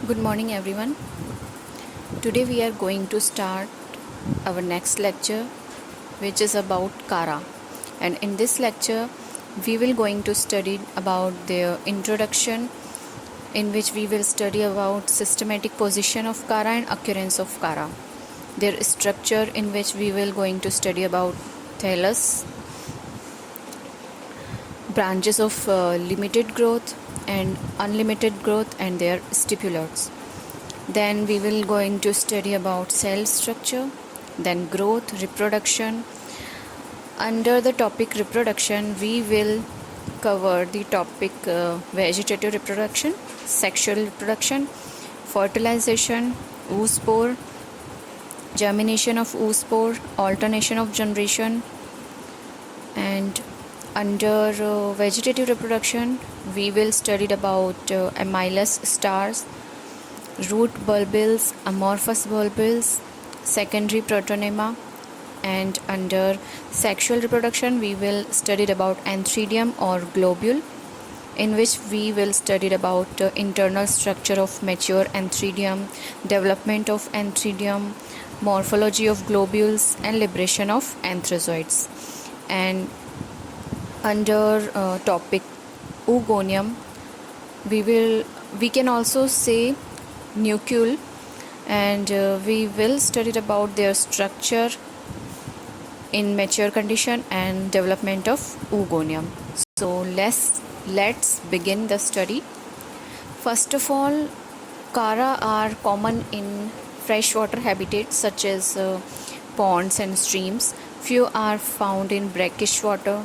Good morning, everyone. Today we are going to start our next lecture, which is about Kara. And in this lecture, we will going to study about their introduction, in which we will study about systematic position of Kara and occurrence of Kara. Their structure, in which we will going to study about thallus, branches of limited growth and unlimited growth, and their stipulates. Then we will going to study about cell structure, then growth, reproduction. Under the topic reproduction, we will cover the topic vegetative reproduction, sexual reproduction, fertilization, oospore, germination of oospore, alternation of generation. And under vegetative reproduction, we will study about amylous stars, root bulbils, amorphous bulbils, secondary protonema. And under sexual reproduction, we will study about antheridium or globule, in which we will study about internal structure of mature antheridium, development of antheridium, morphology of globules, and liberation of anthrazoids. And under topic oogonium, we can also say nucleus, and we will study about their structure in mature condition and development of oogonium. So let's begin the study. First of all, Kara are common in freshwater habitats such as ponds and streams. Few are found in brackish water.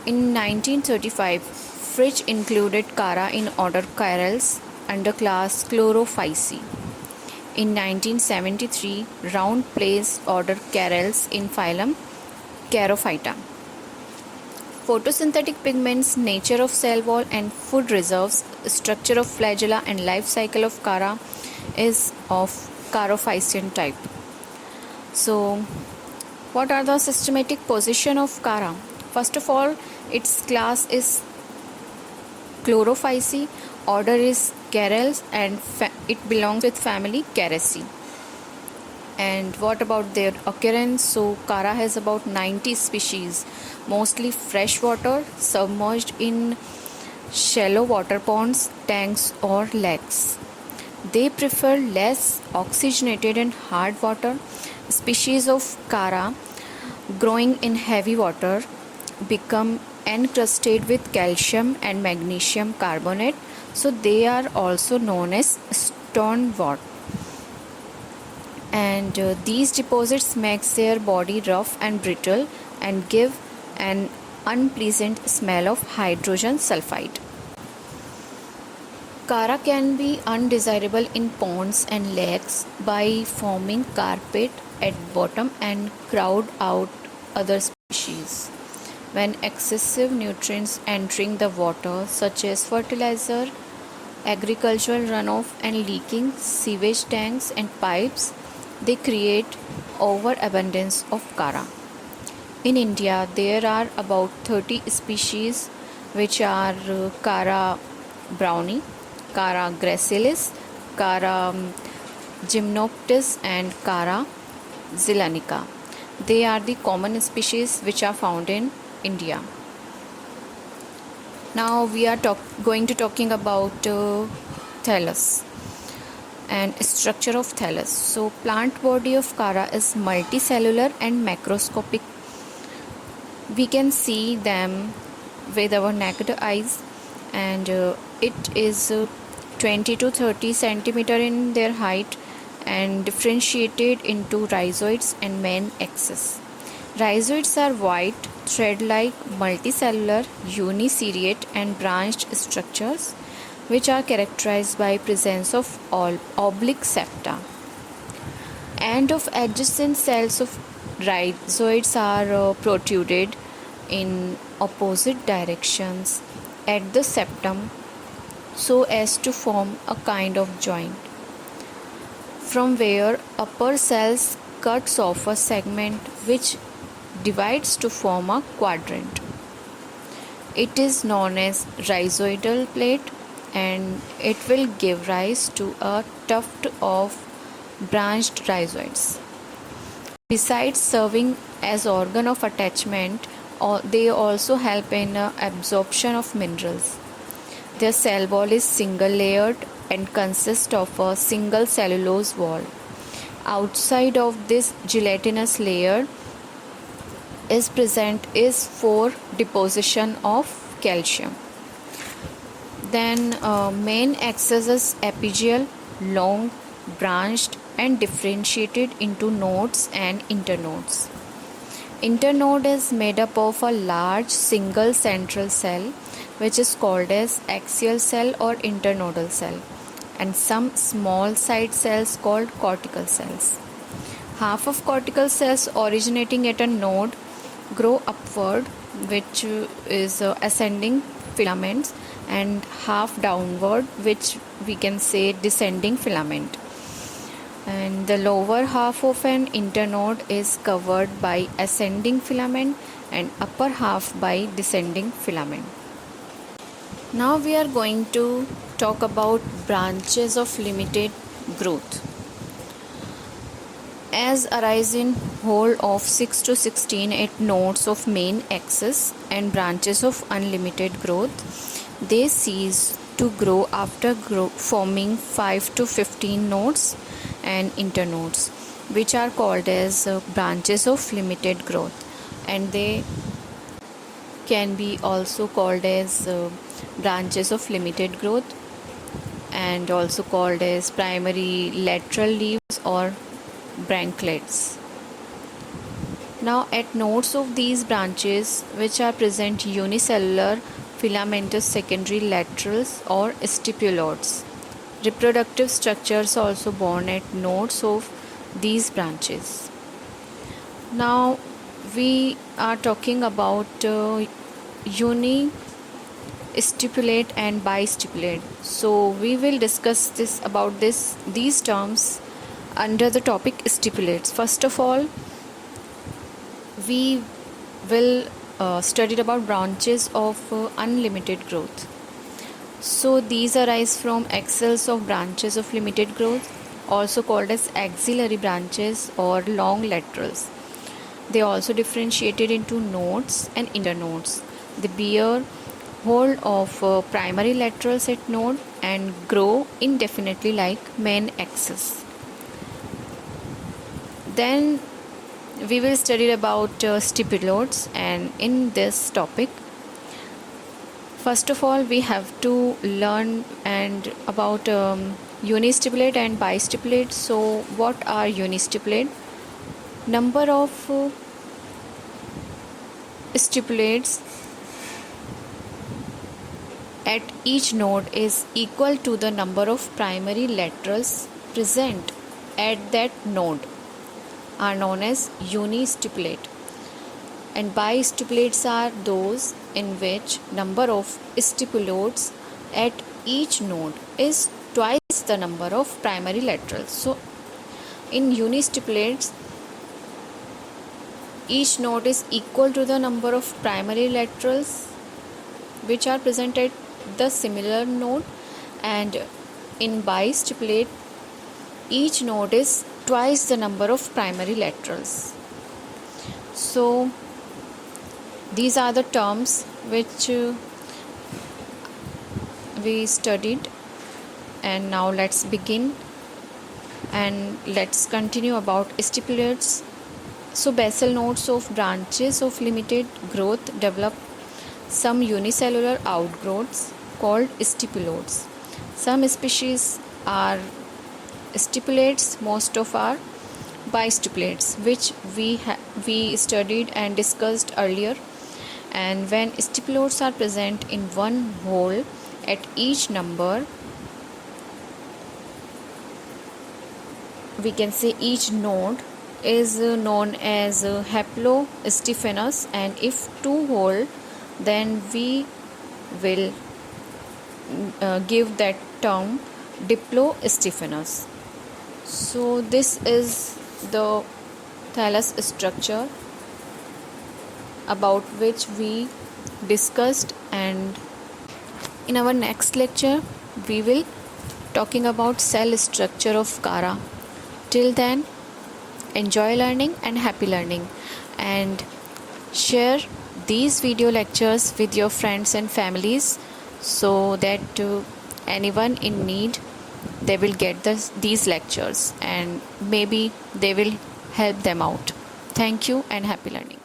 In 1935, Fritsch included Kara in order Chirales under class Chlorophyceae. In 1973, Round placed order Chirales in phylum Charophyta. Photosynthetic pigments, nature of cell wall and food reserves, structure of flagella and life cycle of Kara is of Charophycean type. So, what are the systematic position of Kara? First of all, its class is Chlorophyceae, order is Chirales, and it belongs with family Characeae. And what about their occurrence? So Kara has about 90 species, mostly freshwater, submerged in shallow water ponds, tanks or lakes. They prefer less oxygenated and hard water. Species of Kara growing in heavy water become encrusted with calcium and magnesium carbonate, so they are also known as stonewort. And these deposits makes their body rough and brittle and give an unpleasant smell of hydrogen sulfide. Kara can be undesirable in ponds and lakes by forming carpet at bottom and crowd out other species. When excessive nutrients entering the water, such as fertilizer, agricultural runoff, and leaking sewage tanks and pipes, they create overabundance of Kara. In India, there are about 30 species, which are Kara brownie, Kara gracilis, Kara gymnoptis, and Kara zeylanica. They are the common species which are found in India. Now we are going to talking about thallus and structure of thallus. So plant body of Kara is multicellular and macroscopic. We can see them with our naked eyes, and it is 20 to 30 centimeter in their height and differentiated into rhizoids and main axis. Rhizoids are white, thread-like, multicellular, uniseriate and branched structures which are characterized by presence of all oblique septa. End of adjacent cells of rhizoids are protruded in opposite directions at the septum so as to form a kind of joint, from where upper cells cuts off a segment which divides to form a quadrant. It is known as rhizoidal plate. and it will give rise to a tuft of branched rhizoids. Besides serving as organ of attachment, they also help in absorption of minerals. Their cell wall is single layered and consists of a single cellulose wall. Outside of this gelatinous layer is present is for deposition of calcium. Then main axis is apigeal, long, branched and differentiated into nodes and internodes. Internode is made up of a large single central cell which is called as axial cell or internodal cell, and some small side cells called cortical cells. Half of cortical cells originating at a node grow upward, which is ascending filaments, and half downward, which we can say descending filament. And the lower half of an internode is covered by ascending filament and upper half by descending filament. Now we are going to talk about branches of limited growth. As arise in whole of 6 to 16 at nodes of main axis and branches of unlimited growth, they cease to grow after forming 5 to 15 nodes and internodes, which are called as branches of limited growth, and they can be also called as branches of limited growth and also called as primary lateral leaves or branchlets. Now at nodes of these branches which are present unicellular filamentous secondary laterals or stipulodes. Reproductive structures also born at nodes of these branches. Now we are talking about unistipulate and bistipulate. So we will discuss these terms under the topic stipulates. First of all, we will study about branches of unlimited growth. So these arise from axils of branches of limited growth, also called as axillary branches or long laterals. They also differentiated into nodes and internodes. They bear hold of primary laterals at node and grow indefinitely like main axis. Then we will study about stipulodes, and in this topic, first of all, we have to learn and about unistipulate and bistipulate. So what are unistipulate? Number of stipulates at each node is equal to the number of primary laterals present at that node are known as unistipulate, and bistipulates are those in which number of stipulodes at each node is twice the number of primary laterals. So in unistipulates, each node is equal to the number of primary laterals which are present at the similar node, and in bistipulate, each node is twice the number of primary laterals. So these are the terms which we studied, and now let's begin and let's continue about stipulates. So basal nodes of branches of limited growth develop some unicellular outgrowths called stipulodes. Some species are stipulates, most of are bistipulates, which we studied and discussed earlier. And when stipulodes are present in one hole at each number, we can say each node is known as haplostiphenous, and if two whole, then we will give that term diplostiphenous. So this is the thallus structure about which we discussed, and in our next lecture we will talking about cell structure of Kara. Till then, enjoy learning and happy learning, and share these video lectures with your friends and families so that anyone in need, they will get these lectures and maybe they will help them out. Thank you and happy learning.